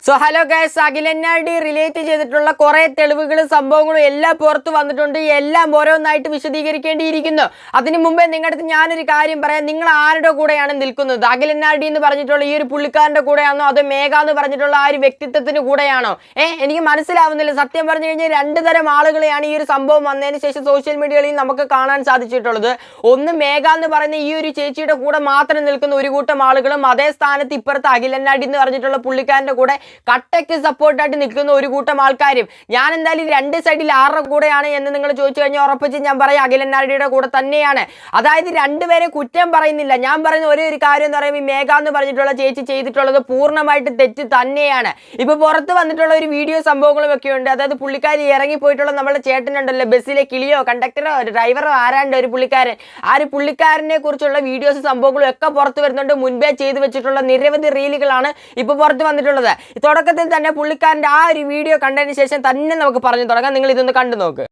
So hello guys, അഖിലന്നാടി relate ചെയ്തിട്ടുള്ള കുറെ തെളിവുകളും സംഭവങ്ങളും എല്ലാം പുറത്തു വന്നിട്ടുണ്ട്. എല്ലാം ഓരോന്നായിട്ട് വിശദീകരിക്കേണ്ടിയിരിക്കുന്നു. അതിനു മുമ്പേ നിങ്ങളുടെ അടുത്ത് ഞാനൊരു കാര്യം പറയാം. നിങ്ങൾ ആരുടെ കൂടെയാണ് നിൽക്കുന്നത്? അഖിലന്നാടി എന്ന് പറഞ്ഞിട്ടുള്ള ഈ ഒരു പുള്ളിക്കാരൻ്റെ കൂടെയാണോ അതോ മേഘ എന്ന് പറഞ്ഞിട്ടുള്ള ആ ഒരു വ്യക്തിത്വത്തിന് കൂടെയാണോ? എനിക്ക് മനസ്സിലാവുന്നില്ല. സത്യം പറഞ്ഞു കഴിഞ്ഞാൽ രണ്ട് തരം ആളുകളെയാണ് ഈ ഒരു സംഭവം വന്നതിന് ശേഷം സോഷ്യൽ മീഡിയകളിൽ നമുക്ക് കാണാൻ സാധിച്ചിട്ടുള്ളത്. ഒന്ന് മേഘ എന്ന് പറയുന്ന ഈ ഒരു ചേച്ചിയുടെ കൂടെ മാത്രം നിൽക്കുന്ന ഒരു കൂട്ടം ആളുകളും, അതേ സ്ഥാനത്ത് ഇപ്പുറത്ത് അഖിലന്നാടി എന്ന് പറഞ്ഞിട്ടുള്ള പുള്ളിക്കാരൻ്റെ കൂടെ കട്ടയ്ക്ക് സപ്പോർട്ടായിട്ട് നിൽക്കുന്ന ഒരു കൂട്ടം ആൾക്കാരും. ഞാൻ എന്തായാലും രണ്ട് സൈഡിൽ ആരുടെ കൂടെയാണ് എന്ന് നിങ്ങൾ ചോദിച്ചു കഴിഞ്ഞാൽ ഉറപ്പിച്ച് ഞാൻ പറയാം അഖിലന്നാടിയുടെ കൂടെ തന്നെയാണ്. അതായത് രണ്ടുപേരെ കുറ്റം പറയുന്നില്ല. ഞാൻ പറയുന്ന ഒരേ ഒരു കാര്യം എന്ന് പറയുമ്പോൾ മേഘ എന്ന് പറഞ്ഞിട്ടുള്ള ചേച്ചി ചെയ്തിട്ടുള്ളത് പൂർണ്ണമായിട്ട് തെറ്റ് തന്നെയാണ്. ഇപ്പൊ പുറത്ത് വന്നിട്ടുള്ള ഒരു വീഡിയോ സംഭവങ്ങളും ഒക്കെ ഉണ്ട്. അതായത് പുള്ളിക്കാരി ഇറങ്ങിപ്പോയിട്ടുള്ള നമ്മുടെ ചേട്ടനുണ്ടല്ലോ, ബസ്സിലെ കിളിയോ കണ്ടക്ടറോ ഡ്രൈവറോ ആരാണ്ട് ഒരു പുള്ളിക്കാരൻ, ആ ഒരു പുള്ളിക്കാരനെ കുറിച്ചുള്ള വീഡിയോസ് സംഭവങ്ങളും ഒക്കെ പുറത്ത് വരുന്നുണ്ട്. മുൻപേ ചെയ്തു വെച്ചിട്ടുള്ള നിരവധി റീലുകളാണ് ഇപ്പൊ പുറത്ത് വന്നിട്ടുള്ളത്. തുടക്കത്തിൽ തന്നെ പുള്ളിക്കാരൻ്റെ ആ ഒരു വീഡിയോ കണ്ടതിന് ശേഷം തന്നെ നമുക്ക് പറഞ്ഞു തുടങ്ങാം. നിങ്ങൾ ഇതൊന്ന് കണ്ടു നോക്ക്.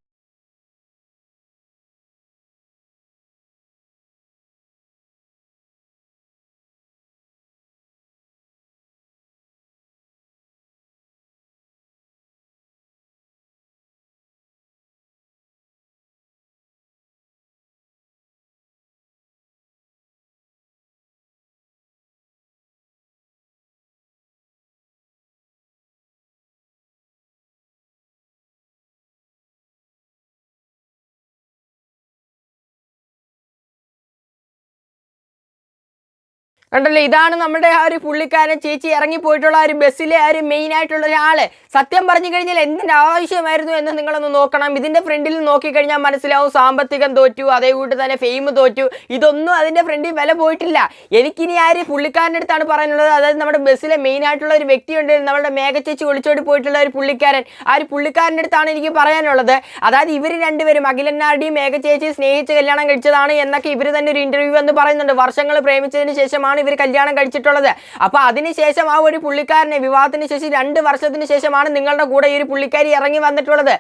കണ്ടല്ലോ, ഇതാണ് നമ്മുടെ ആ ഒരു പുള്ളിക്കാരൻ ചേച്ചി ഇറങ്ങിപ്പോയിട്ടുള്ള ആ ഒരു ബസ്സിലെ ആ ഒരു മെയിൻ ആയിട്ടുള്ള ഒരാള്. സത്യം പറഞ്ഞു കഴിഞ്ഞാൽ എന്തിൻ്റെ ആവശ്യമായിരുന്നു എന്ന് നിങ്ങളൊന്ന് നോക്കണം. ഇതിൻ്റെ ഫ്രണ്ടിൽ നോക്കിക്കഴിഞ്ഞാൽ മനസ്സിലാവും സാമ്പത്തികം തോറ്റു, അതേകൂട്ട് തന്നെ ഫെയിം തോറ്റു. ഇതൊന്നും അതിൻ്റെ ഫ്രണ്ടിൽ വില പോയിട്ടില്ല. എനിക്കിനി ആ ഒരു പുള്ളിക്കാരൻ്റെ അടുത്താണ് പറയാനുള്ളത്. അതായത് നമ്മുടെ ബസ്സിലെ മെയിൻ ആയിട്ടുള്ള ഒരു വ്യക്തിയുണ്ട്, നമ്മുടെ മേഘ ചേച്ചി ഒളിച്ചോടി പോയിട്ടുള്ള ഒരു പുള്ളിക്കാരൻ. ആ ഒരു പുള്ളിക്കാരൻ്റെ അടുത്താണ് എനിക്ക് പറയാനുള്ളത്. അതായത് ഇവർ രണ്ടുപേരും അഖിലന്നാടിയും മേഘ ചേച്ചി സ്നേഹിച്ച് കല്യാണം കഴിച്ചതാണ് എന്നൊക്കെ ഇവർ തന്നെ ഒരു ഇന്റർവ്യൂ എന്ന് പറയുന്നുണ്ട്. വർഷങ്ങൾ പ്രേമിച്ചതിന് ശേഷമാണ് ഇവർ കല്യാണം കഴിച്ചിട്ടുള്ളത്. അപ്പൊ അതിനുശേഷം ആ ഒരു പുള്ളിക്കാരനെ വിവാഹത്തിന് ശേഷം 2 വർഷത്തിന് ശേഷമാണ് നിങ്ങളുടെ കൂടെ ഈ ഒരു പുള്ളിക്കാരി ഇറങ്ങി വന്നിട്ടുള്ളത്.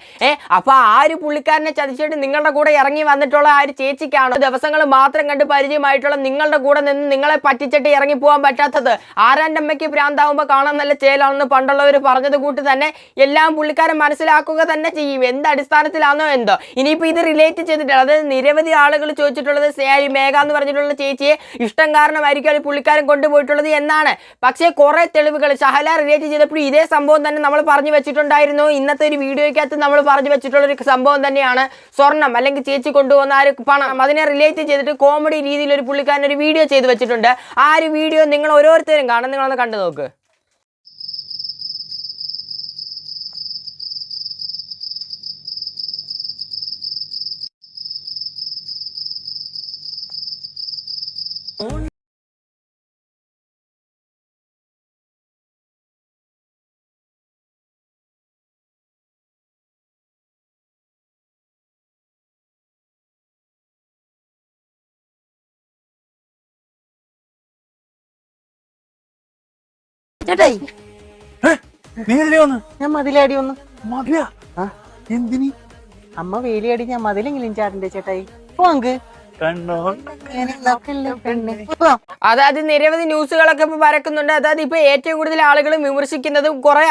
അപ്പൊ ആ ഒരു പുള്ളിക്കാരനെ ചതിച്ചിട്ട് നിങ്ങളുടെ കൂടെ ഇറങ്ങി വന്നിട്ടുള്ള ആ ഒരു ചേച്ചിക്കാണ് ദിവസങ്ങൾ മാത്രം കണ്ട് പരിചയമായിട്ടുള്ള നിങ്ങളുടെ കൂടെ നിന്ന് നിങ്ങളെ പറ്റിച്ചിട്ട് ഇറങ്ങി പോകാൻ പറ്റാത്തത്. ആരാൻ്റെ അമ്മയ്ക്ക് ഭ്രാന്താവുമ്പോൾ കാണാൻ നല്ല ചേലാണെന്ന് പണ്ടുള്ളവർ പറഞ്ഞത് കൂട്ട് തന്നെ എല്ലാം പുള്ളിക്കാരൻ മനസ്സിലാക്കുക തന്നെ ചെയ്യും. എന്ത് അടിസ്ഥാനത്തിലാണോ എന്തോ. ഇനിയിപ്പോൾ ഇത് റിലേറ്റ് ചെയ്തിട്ടുള്ളത്, അതായത് നിരവധി ആളുകൾ ചോദിച്ചിട്ടുള്ളത് മേഘ എന്ന് പറഞ്ഞിട്ടുള്ള ചേച്ചിയെ ഇഷ്ടം കാരണമായിരിക്കും പുള്ളിക്കാരൻ കൊണ്ടുപോയിട്ടുള്ളത് എന്നാണ്. പക്ഷേ കുറെ തെളിവുകൾ ഷഹല റിലേറ്റ് ചെയ്തപ്പോൾ ഇതേ സംഭവം തന്നെ നമ്മൾ പറഞ്ഞു വെച്ചിട്ടുണ്ടായിരുന്നു. ഇന്നത്തെ ഒരു വീഡിയോയ്ക്കകത്ത് നമ്മൾ പറഞ്ഞു വെച്ചിട്ടുള്ള ഒരു സംഭവം തന്നെയാണ് സ്വർണം അല്ലെങ്കിൽ ചേച്ചി കൊണ്ടുപോകുന്ന ആ ഒരു പണം. അതിനെ റിലേറ്റ് ചെയ്തിട്ട് കോമഡി രീതിയിൽ ഒരു പുള്ളിക്കാരൻ ഒരു വീഡിയോ ചെയ്ത് വെച്ചിട്ടുണ്ട്. ആ ഒരു വീഡിയോ നിങ്ങൾ ഓരോരുത്തരും കാണാൻ, നിങ്ങളൊന്ന് കണ്ടു നോക്ക്. ചേട്ടായി ഞാൻ മതിലാടി വന്നു. എന്തിനി അമ്മ വേലിയാടി ഞാൻ മതിലെങ്കിലും ചാടണ്ടേ ചേട്ടായി? പോങ്ക് അതായത് നിരവധി ന്യൂസുകളൊക്കെ ഇപ്പൊ പരക്കുന്നുണ്ട്. അതായത് ഇപ്പൊ ഏറ്റവും കൂടുതൽ ആളുകൾ വിമർശിക്കുന്നതും കുറെ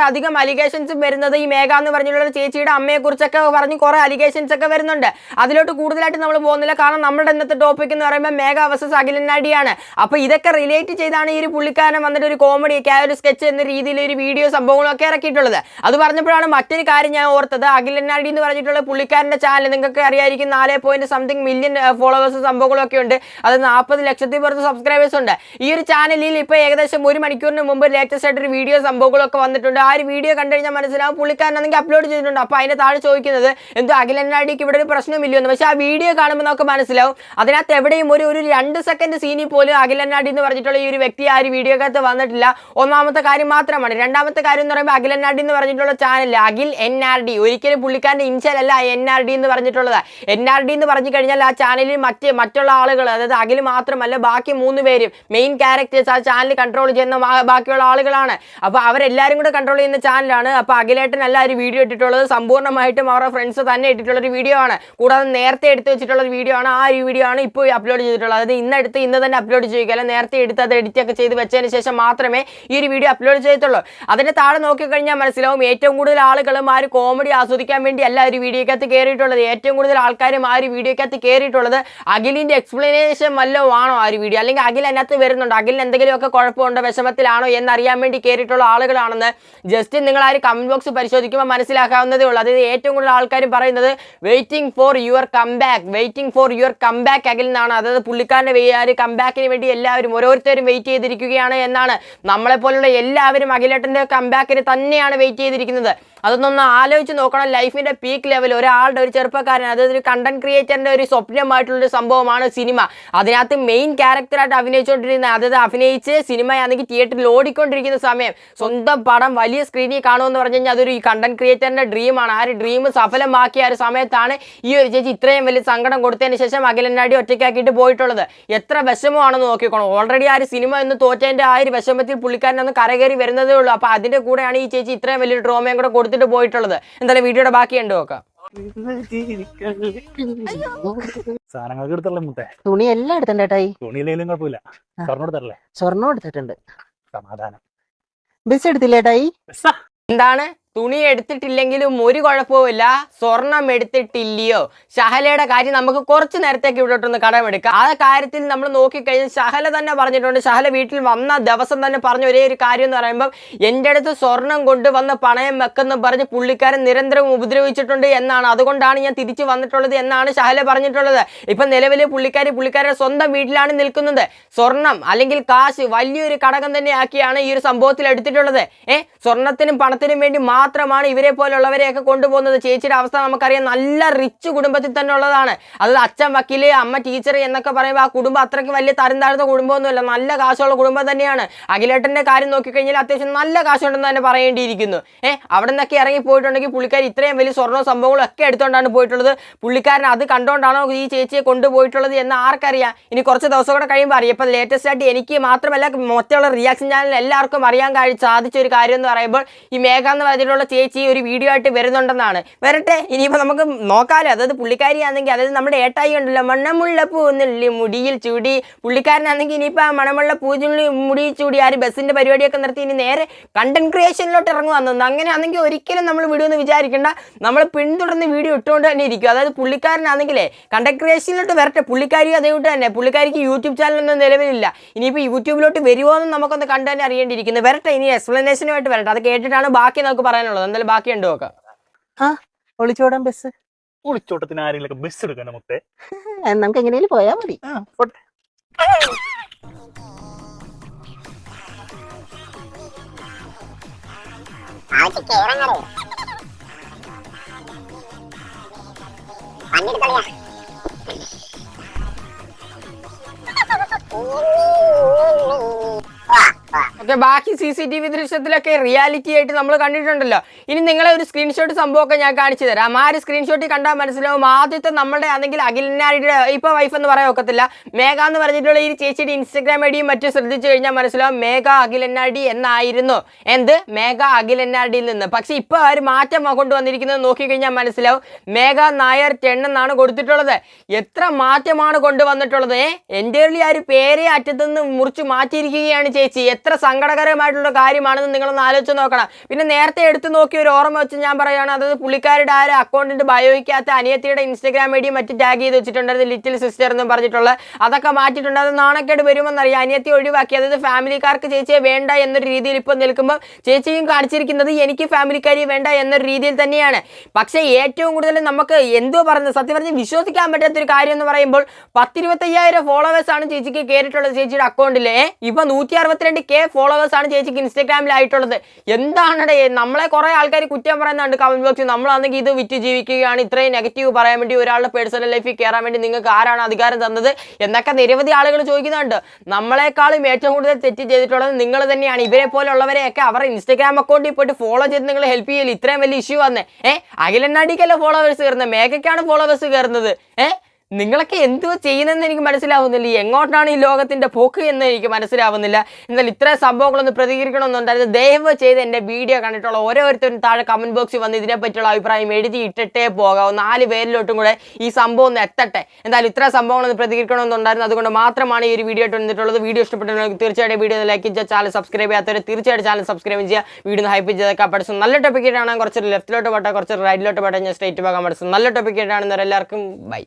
അധികം അലിഗേഷൻസ് വരുന്നത് ഈ മേഘ എന്ന് പറഞ്ഞിട്ടുള്ള ചേച്ചിയുടെ അമ്മയെ കുറിച്ചൊക്കെ പറഞ്ഞ് കുറെ അലിഗേഷൻസ് ഒക്കെ വരുന്നുണ്ട്. അതിലോട്ട് കൂടുതലായിട്ട് നമ്മൾ പോകുന്നില്ല. കാരണം നമ്മുടെ ഇന്നത്തെ ടോപ്പിക് എന്ന് പറയുമ്പോൾ മേഘ വേഴ്സസ് അഖിലന്നാടിയാണ്. അപ്പൊ ഇതൊക്കെ റിലേറ്റ് ചെയ്താണ് ഈ ഒരു പുള്ളിക്കാരൻ വന്നിട്ട് ഒരു കോമഡി ഒരു സ്കെച്ച് എന്ന രീതിയിൽ ഒരു വീഡിയോ സംഭവങ്ങളൊക്കെ ഇറക്കിയിട്ടുള്ളത്. അത് പറഞ്ഞപ്പോഴാണ് മറ്റൊരു കാര്യം ഞാൻ ഓർത്തത്. അഖിലന്നാടി എന്ന് പറഞ്ഞിട്ടുള്ള പുള്ളിക്കാരന്റെ ചാനൽ നിങ്ങൾക്ക് അറിയായിരിക്കും 4.something മില്യൺ ഫോളോവേഴ്സ് സംഭവങ്ങളൊക്കെ ഉണ്ട്. അത് 40 ലക്ഷത്തിൽ പുറത്ത് സബ്സ്ക്രൈബേഴ്സ് ഉണ്ട്. ഈ ഒരു ചാനലിൽ ഇപ്പോൾ ഏകദേശം 1 മണിക്കൂറിന് മുമ്പ് ലേറ്റസ്റ്റ് ആയിട്ട് ഒരു വീഡിയോ സംഭവങ്ങളൊക്കെ വന്നിട്ടുണ്ട്. ആ ഒരു വീഡിയോ കണ്ടു കഴിഞ്ഞാൽ മനസ്സിലാവും പുള്ളിക്കാരനാണെങ്കിൽ അപ്ലോഡ് ചെയ്തിട്ടുണ്ട്. അപ്പോൾ അതിൻ്റെ താഴെ ചോദിക്കുന്നത് എന്തോ അഖിലന്നാടിക്ക് ഇവിടെ ഒരു പ്രശ്നമില്ലയെന്ന്. പക്ഷേ ആ വീഡിയോ കാണുമ്പോൾ നമുക്ക് മനസ്സിലാവും അതിനകത്ത് എവിടെയും ഒരു 2 സെക്കൻഡ് സീനിൽ പോലും അഖിലന്നാടി എന്ന് പറഞ്ഞിട്ടുള്ള ഈ ഒരു വ്യക്തി ആ ഒരു വീഡിയോക്കകത്ത് വന്നിട്ടില്ല. ഒന്നാമത്തെ കാര്യം മാത്രമാണ്. രണ്ടാമത്തെ കാര്യം എന്ന് പറയുമ്പോൾ അഖിലന്നാടി എന്ന് പറഞ്ഞിട്ടുള്ള ചാനൽ അഖിൽ NRD, ഒരിക്കലും പുള്ളിക്കാരൻ്റെ ഇൻഷൽ അല്ല NRD എന്ന് പറഞ്ഞിട്ടുള്ളത്. NRD എന്ന് പറഞ്ഞു കഴിഞ്ഞാൽ ആ ചാനലിൽ മറ്റുള്ള ആളുകൾ, അതായത് അഖിൽ മാത്രമല്ല ബാക്കി 3 പേരും മെയിൻ ക്യാരക്ടേഴ്സ് ആ ചാനൽ കൺട്രോൾ ചെയ്യുന്ന ബാക്കിയുള്ള ആളുകളാണ്. അപ്പോൾ അവരെല്ലാവരും കൂടെ കൺട്രോൾ ചെയ്യുന്ന ചാനലാണ്. അപ്പോൾ അഖിലേട്ടനല്ല ഒരു വീഡിയോ ഇട്ടിട്ടുള്ളത്, സമ്പൂർണ്ണമായിട്ടും അവരുടെ ഫ്രണ്ട്സ് തന്നെ ഇട്ടിട്ടുള്ളൊരു വീഡിയോ ആണ്. കൂടാതെ നേരത്തെ എടുത്ത് വെച്ചിട്ടുള്ളൊരു വീഡിയോ ആണ്. ആ ഒരു വീഡിയോ ആണ് ഇപ്പോൾ അപ്ലോഡ് ചെയ്തിട്ടുള്ളത്. അതായത് ഇന്ന് തന്നെ അപ്ലോഡ് ചെയ്യുക, നേരത്തെ എടുത്ത് അത് എഡിറ്റ് ഒക്കെ ചെയ്ത് വെച്ചതിന് ശേഷം മാത്രമേ ഈ ഒരു വീഡിയോ അപ്ലോഡ് ചെയ്തിട്ടുള്ളൂ. അതിൻ്റെ താഴെ നോക്കിക്കഴിഞ്ഞാൽ മനസ്സിലാവും ഏറ്റവും കൂടുതൽ ആളുകളും ആ ഒരു കോമഡി ആസ്വദിക്കാൻ വേണ്ടി അല്ല ഒരു വീഡിയോക്കകത്ത് കയറിയിട്ടുള്ളത്. ഏറ്റവും കൂടുതൽ ആൾക്കാരും ആ ഒരു വീഡിയോക്കകത്ത് കയറിയിട്ടുള്ളത് അഖിലിൻ്റെ എക്സ്പ്ലനേഷൻ വല്ലതും ആണോ ആ ഒരു വീഡിയോ, അല്ലെങ്കിൽ അഖിൽ അതിനകത്ത് വരുന്നുണ്ടോ, അഖിലിന് എന്തെങ്കിലുമൊക്കെ കുഴപ്പമുണ്ടോ, വിഷമത്തിലാണോ എന്നറിയാൻ വേണ്ടി കയറിയിട്ടുള്ള ആളുകളാണെന്ന് ജസ്റ്റ് നിങ്ങൾ ആ ഒരു കമൻറ്റ് ബോക്സ് പരിശോധിക്കുമ്പോൾ മനസ്സിലാക്കാവുന്നതേ ഉള്ളൂ. അതായത് ഏറ്റവും കൂടുതൽ ആൾക്കാരും പറയുന്നത് waiting for your comeback Akhil എന്നാണ്. അതായത് പുള്ളിക്കാരൻ്റെ ആ ഒരു കംബാക്കിന് വേണ്ടി എല്ലാവരും ഓരോരുത്തരും വെയിറ്റ് ചെയ്തിരിക്കുകയാണ് എന്നാണ്. നമ്മളെപ്പോലുള്ള എല്ലാവരും അഖിലേട്ടൻ്റെ കംബാക്കിന് തന്നെയാണ് വെയിറ്റ് ചെയ്തിരിക്കുന്നത്. അതൊന്നൊന്ന് ആലോചിച്ച് നോക്കണം. ലൈഫിൻ്റെ പീക്ക് ലെവൽ ഒരാളുടെ, ഒരു ചെറുപ്പക്കാരൻ, അതായത് ഒരു കണ്ടന്റ് ക്രിയേറ്ററിൻ്റെ ഒരു സ്വപ്നമായിട്ടുള്ളൊരു സംഭവമാണ് സിനിമ. അതിനകത്ത് മെയിൻ ക്യാരക്ടറായിട്ട് അഭിനയിച്ചുകൊണ്ടിരുന്ന, അതായത് അഭിനയിച്ച് സിനിമയാണെങ്കിൽ തിയേറ്ററിൽ ഓടിക്കൊണ്ടിരിക്കുന്ന സമയം സ്വന്തം പടം വലിയ സ്ക്രീനിൽ കാണുമെന്ന് പറഞ്ഞു കഴിഞ്ഞാൽ അതൊരു കണ്ടന്റ് ക്രിയേറ്ററിൻ്റെ ഡ്രീമാണ്. ആ ഒരു ഡ്രീം സഫലമാക്കിയ ഒരു സമയത്താണ് ഈ ഒരു ചേച്ചി ഇത്രയും വലിയ സങ്കടം കൊടുത്തതിന് ശേഷം അഖിലനാടി ഒറ്റയ്ക്കാക്കിയിട്ട് പോയിട്ടുള്ളത്. എത്ര വിഷമമാണെന്ന് നോക്കിക്കോണം. ഓൾറെഡി ആ ഒരു സിനിമ എന്ന് തോറ്റതിൻ്റെ ആ ഒരു വിഷമത്തിൽ പുള്ളിക്കാരനൊന്ന് കരകയറി വരുന്നതേ ഉള്ളൂ. അപ്പോൾ അതിൻ്റെ കൂടെയാണ് ഈ ചേച്ചി ഇത്രയും വലിയൊരു ഡ്രോമയും കൂടെ കൊടുത്തിട്ട് പോയിട്ടുള്ളത്. എന്തായാലും വീഡിയോയുടെ ബാക്കി ഉണ്ട് നോക്കാം. സാധനങ്ങൾക്ക് എടുത്തല്ലേ മുത്തേ? തുണി എല്ലാം എടുത്തണ്ട ചേട്ടായി. തുണിയില്ലെങ്കിലും കുഴപ്പമില്ല. സ്വർണ്ണം എടുത്തല്ലേ? സ്വർണ്ണം എടുത്തിട്ടുണ്ട്. സമാധാനം. ബസ് എടുത്തില്ല ചേട്ടായി? എന്താണ് തുണി എടുത്തിട്ടില്ലെങ്കിലും ഒരു കുഴപ്പവുമില്ല, സ്വർണം എടുത്തിട്ടില്ലയോ? ഷഹലയുടെ കാര്യം നമുക്ക് കുറച്ച് നേരത്തേക്ക് ഇവിടോട്ടൊന്ന് കടമെടുക്കാം. ആ കാര്യത്തിൽ നമ്മൾ നോക്കിക്കഴിഞ്ഞാൽ ഷഹല തന്നെ പറഞ്ഞിട്ടുണ്ട്. ഷഹല വീട്ടിൽ വന്ന ദിവസം തന്നെ പറഞ്ഞ ഒരേ ഒരു കാര്യം എന്ന് പറയുമ്പോൾ എൻ്റെ അടുത്ത് സ്വർണം കൊണ്ടുവന്ന് പണയം വെക്കെന്ന് പറഞ്ഞ് പുള്ളിക്കാരൻ നിരന്തരം ഉപദ്രവിച്ചിട്ടുണ്ട് എന്നാണ്. അതുകൊണ്ടാണ് ഞാൻ തിരിച്ചു വന്നിട്ടുള്ളത് എന്നാണ് ഷഹല പറഞ്ഞിട്ടുള്ളത്. ഇപ്പം നിലവിൽ പുള്ളിക്കാരുടെ സ്വന്തം വീട്ടിലാണ് നിൽക്കുന്നത്. സ്വർണം അല്ലെങ്കിൽ കാശ് വലിയൊരു ഘടകം തന്നെയാക്കിയാണ് ഈ ഒരു സംഭവത്തിൽ എടുത്തിട്ടുള്ളത്. സ്വർണത്തിനും പണത്തിനും വേണ്ടി മാത്രമാണ് ഇവരെ പോലുള്ളവരെയൊക്കെ കൊണ്ടുപോകുന്നത്. ചേച്ചിയുടെ അവസ്ഥ നമുക്കറിയാം, നല്ല റിച്ച് കുടുംബത്തിൽ തന്നെ ഉള്ളതാണ്. അതായത് അച്ഛൻ വക്കീല്, അമ്മ ടീച്ചർ എന്നൊക്കെ പറയുമ്പോൾ ആ കുടുംബം അത്രയ്ക്ക് വലിയ തരം താഴ്ന്ന കുടുംബമൊന്നുമല്ല, നല്ല കാശുള്ള കുടുംബം തന്നെയാണ്. അഖിലേട്ടൻ്റെ കാര്യം നോക്കിക്കഴിഞ്ഞാൽ അത്യാവശ്യം നല്ല കാശുണ്ടെന്ന് തന്നെ പറയേണ്ടിയിരിക്കുന്നു. അവിടെ നിന്നൊക്കെ ഇറങ്ങി പോയിട്ടുണ്ടെങ്കിൽ പുള്ളിക്കാരൻ ഇത്രയും വലിയ സ്വർണ്ണവും സംഭവങ്ങളും ഒക്കെ എടുത്തുകൊണ്ടാണ് പോയിട്ടുള്ളത്. പുള്ളിക്കാരൻ അത് കണ്ടുകൊണ്ടാണോ ഈ ചേച്ചിയെ കൊണ്ടുപോയിട്ടുള്ളത് എന്ന് ആർക്കറിയാം. ഇനി കുറച്ച് ദിവസം കൂടെ കഴിയുമ്പോൾ അറിയാം. ഇപ്പം ലേറ്റസ്റ്റ് ആയിട്ട് എനിക്ക് മാത്രമല്ല മൊത്തമുള്ള റിയാക്ഷൻ ചാനൽ എല്ലാവർക്കും അറിയാൻ സാധിച്ച ഒരു കാര്യം എന്ന് പറയുമ്പോൾ ഈ മേഘ എന്ന് പറഞ്ഞിട്ടുള്ള ചേച്ചി ഒരു വീഡിയോ ആയിട്ട് വരുന്നുണ്ടെന്നാണ്. വരട്ടെ, ഇനിയിപ്പോൾ നമുക്ക് നോക്കാമല്ലോ. അതായത് പുള്ളിക്കാരിയാണെങ്കിൽ, അതായത് നമ്മുടെ ഏട്ടായി ഉണ്ടല്ലോ, മണമുള്ള പൂന്നുള്ളി മുടിയിൽ ചൂടി, പുള്ളിക്കാരനാണെങ്കിൽ ഇനിയിപ്പോൾ ആ മണമുള്ള പൂച്ചുള്ളി മുടിയിൽ ചൂടി ആ ഒരു ബസ്സിൻ്റെ പരിപാടിയൊക്കെ നിർത്തി ഇനി നേരെ കണ്ടന്റ് ക്രിയേഷനിലോട്ട് ഇറങ്ങുവന്നു. അങ്ങനെയാണെങ്കിൽ ഒരിക്കലും നമ്മൾ വീഡിയോ വിചാരിക്കേണ്ട, നമ്മൾ പിന്തുടർന്ന് വീഡിയോ ഇട്ടുകൊണ്ട് തന്നെ ഇരിക്കും. അതായത് പുള്ളിക്കാരനാണെങ്കിലേ കണ്ടന്റ് ക്രിയേഷനിലോട്ട് വരട്ടെ. പുള്ളിക്കാരി അതുകൊണ്ട് തന്നെ പുള്ളിക്കാരിക്ക് യൂട്യൂബ് ചാനലൊന്നും നിലവിലില്ല. ഇനിയിപ്പോൾ യൂട്യൂബിലോട്ട് വരുമോ എന്ന് നമുക്കൊന്ന് കണ്ടു തന്നെ അറിയേണ്ടിയിരിക്കുന്നു. വരട്ടെ, ഇനി എക്സ്പ്ലനേഷനുമായിട്ട് വരട്ടെ. അത് കേട്ടിട്ടാണ് ബാക്കി നമുക്ക് പറയാനുള്ളത്. എന്തായാലും ബാക്കി ഉണ്ട് നോക്കാം. ഒളിച്ചോടാൻ ബസ്. ഒളിച്ചോട്ടത്തിന് ആരെങ്കിലും ബസ് എടുക്കാൻ മുത്തേ? നമുക്ക് എങ്ങനെയും പോയാ മതി. ഓക്കെ, ബാക്കി CCTV ദൃശ്യത്തിലൊക്കെ റിയാലിറ്റി ആയിട്ട് നമ്മൾ കണ്ടിട്ടുണ്ടല്ലോ. ഇനി നിങ്ങളെ ഒരു സ്ക്രീൻഷോട്ട് സംഭവമൊക്കെ ഞാൻ കാണിച്ചു തരാം. ആ ഒരു സ്ക്രീൻഷോട്ടിൽ കണ്ടാൽ മനസ്സിലാവും. ആദ്യത്തെ നമ്മുടെ ആണെങ്കിൽ അഖിലനാടിയുടെ ഇപ്പോൾ വൈഫ് എന്ന് പറയാൻ ഒക്കത്തില്ല, മേഘ എന്ന് പറഞ്ഞിട്ടുള്ള ഈ ചേച്ചിയുടെ ഇൻസ്റ്റഗ്രാം ഐഡിയും മറ്റും ശ്രദ്ധിച്ചു കഴിഞ്ഞാൽ മനസ്സിലാവും മേഘ അഖിലനാടി എന്നായിരുന്നു. മേഘ അഖിലനാടിയിൽ നിന്ന്. പക്ഷെ ഇപ്പോൾ ആ ഒരു മാറ്റം കൊണ്ടുവന്നിരിക്കുന്നത് നോക്കിക്കഴിഞ്ഞാൽ മനസ്സിലാവും. മേഘ നായർ 10 എന്നാണ് കൊടുത്തിട്ടുള്ളത്. എത്ര മാറ്റമാണ് കൊണ്ടുവന്നിട്ടുള്ളത്. എൻ്റെ ആ ഒരു പേരെ അറ്റത്തുനിന്ന് മുറിച്ച് മാറ്റിയിരിക്കുകയാണ് ചേച്ചി. എത്ര സങ്കടകരമായിട്ടുള്ള കാര്യമാണെന്ന് നിങ്ങളൊന്ന് ആലോചിച്ച് നോക്കണം. പിന്നെ നേരത്തെ എടുത്തു നോക്കിയ ഒരു ഓർമ്മ വെച്ച് ഞാൻ പറയുകയാണ്, അതായത് പുള്ളിക്കാരുടെ ആ ഒരു അക്കൗണ്ടിൻ്റെ ബയോയ്ക്കകത്ത് അനിയത്തിയുടെ ഇൻസ്റ്റഗ്രാം ഐ ഡിയും മറ്റും ടാഗ് ചെയ്ത് വെച്ചിട്ടുണ്ടായിരുന്നു, ലിറ്റിൽ സിസ്റ്റർ എന്ന് പറഞ്ഞിട്ടുള്ള. അതൊക്കെ മാറ്റിയിട്ടുണ്ട്. അത് നാണക്കേട് വരുമെന്നറിയാം. അനിയത്തി ഒഴിവാക്കി, അതായത് ഫാമിലിക്കാർക്ക് ചേച്ചിയെ വേണ്ട എന്നൊരു രീതിയിൽ ഇപ്പോൾ നിൽക്കുമ്പോൾ ചേച്ചിയും കാണിച്ചിരിക്കുന്നത് എനിക്ക് ഫാമിലിക്കാരി വേണ്ട എന്നൊരു രീതിയിൽ തന്നെയാണ്. പക്ഷേ ഏറ്റവും കൂടുതൽ നമുക്ക് എന്തോ പറയുന്നത്, സത്യം പറഞ്ഞ് വിശ്വസിക്കാൻ പറ്റാത്തൊരു കാര്യം എന്ന് പറയുമ്പോൾ 10-25,000 ഫോളോവേഴ്സാണ് ചേച്ചിക്ക് കയറിയിട്ടുള്ളത് ചേച്ചിയുടെ അക്കൗണ്ടിൽ. ഇപ്പോൾ 162K ഫോളോവേഴ്സാണ് ചേച്ചിക്ക് ഇൻസ്റ്റാഗ്രാമിലായിട്ടുള്ളത്. എന്താണ് നമ്മളെ കുറേ ആൾക്കാർ കുറ്റം പറയുന്നുണ്ട് കമന്റ് ബോക്സിൽ. നമ്മളാണെങ്കിൽ ഇത് വിറ്റ് ജീവിക്കുകയാണ്, ഇത്രയും നെഗറ്റീവ് പറയാൻ വേണ്ടി, ഒരാളുടെ പേഴ്സണൽ ലൈഫിൽ കയറാൻ വേണ്ടി നിങ്ങൾക്ക് ആരാണ് അധികാരം തന്നത് എന്നൊക്കെ നിരവധി ആളുകൾ ചോദിക്കുന്നുണ്ട്. നമ്മളെക്കാളും ഏറ്റവും കൂടുതൽ തെറ്റ് ചെയ്തിട്ടുള്ളത് നിങ്ങൾ തന്നെയാണ്. ഇവരെ പോലുള്ളവരെയൊക്കെ അവരുടെ ഇൻസ്റ്റാഗ്രാം അക്കൗണ്ടിൽ പോയിട്ട് ഫോളോ ചെയ്ത് നിങ്ങൾ ഹെൽപ്പ് ചെയ്യില്ല. ഇത്രയും വലിയ ഇഷ്യൂ വന്നേ. അഖിലനാടിക്കല്ലേ ഫോളോവേഴ്സ് കയറുന്നത്, മേഘയ്ക്കാണ് ഫോളോവേഴ്സ് കയറുന്നത്. നിങ്ങളൊക്കെ എന്തുവാ ചെയ്യുന്നതെന്ന് എനിക്ക് മനസ്സിലാവുന്നില്ല. എങ്ങോട്ടാണ് ഈ ലോകത്തിന്റെ പോക്ക് എന്ന് എനിക്ക് മനസ്സിലാവുന്നില്ല. എന്നാൽ ഇത്രയും സംഭവങ്ങളൊന്ന് പ്രതികരിക്കണമെന്നുണ്ടായിരുന്നു. ദയവ് ചെയ്ത് എൻ്റെ വീഡിയോ കണ്ടിട്ടുള്ള ഓരോരുത്തരും താഴെ കമന്റ് ബോക്സിൽ വന്ന് ഇതിനെപ്പറ്റിയുള്ള അഭിപ്രായം എഴുതി ഇട്ടിട്ടേ പോകാവൂ. 4 പേരിലോട്ടും കൂടെ ഈ സംഭവം ഒന്ന് എത്തട്ടെ. എന്തായാലും ഇത്ര സംഭവങ്ങളൊന്ന് പ്രതികരിക്കണമെന്നുണ്ടായിരുന്നു. അതുകൊണ്ട് മാത്രമാണ് ഈ ഒരു വീഡിയോ ഇട്ട് വന്നിട്ടുള്ളത്. വീഡിയോ ഇഷ്ടപ്പെട്ടുണ്ടെങ്കിൽ തീർച്ചയായിട്ടും വീഡിയോ ലൈക്ക് ചെയ്യുക. ചാനൽ സബ്സ്ക്രൈബ് ചെയ്യാത്തവർ തീർച്ചയായിട്ടും ചാനൽ സബ്സ്ക്രൈബ് ചെയ്യുക. വീഡിയോ ഹൈപ്പ് ചെയ്തൊക്കെ പഠിച്ചു. നല്ല ടോപ്പിക്കായിട്ടാണ് കുറച്ച് ലെഫ്റ്റിലോട്ട് പോട്ടെ, കുറച്ച് റൈറ്റിലോട്ട് പോട്ടെ, ഞാൻ സ്ട്രേറ്റ് പോകാൻ പഠിച്ചു. നല്ല ടോപ്പിക്കായിട്ടാണ് എല്ലാവർക്കും ബൈ.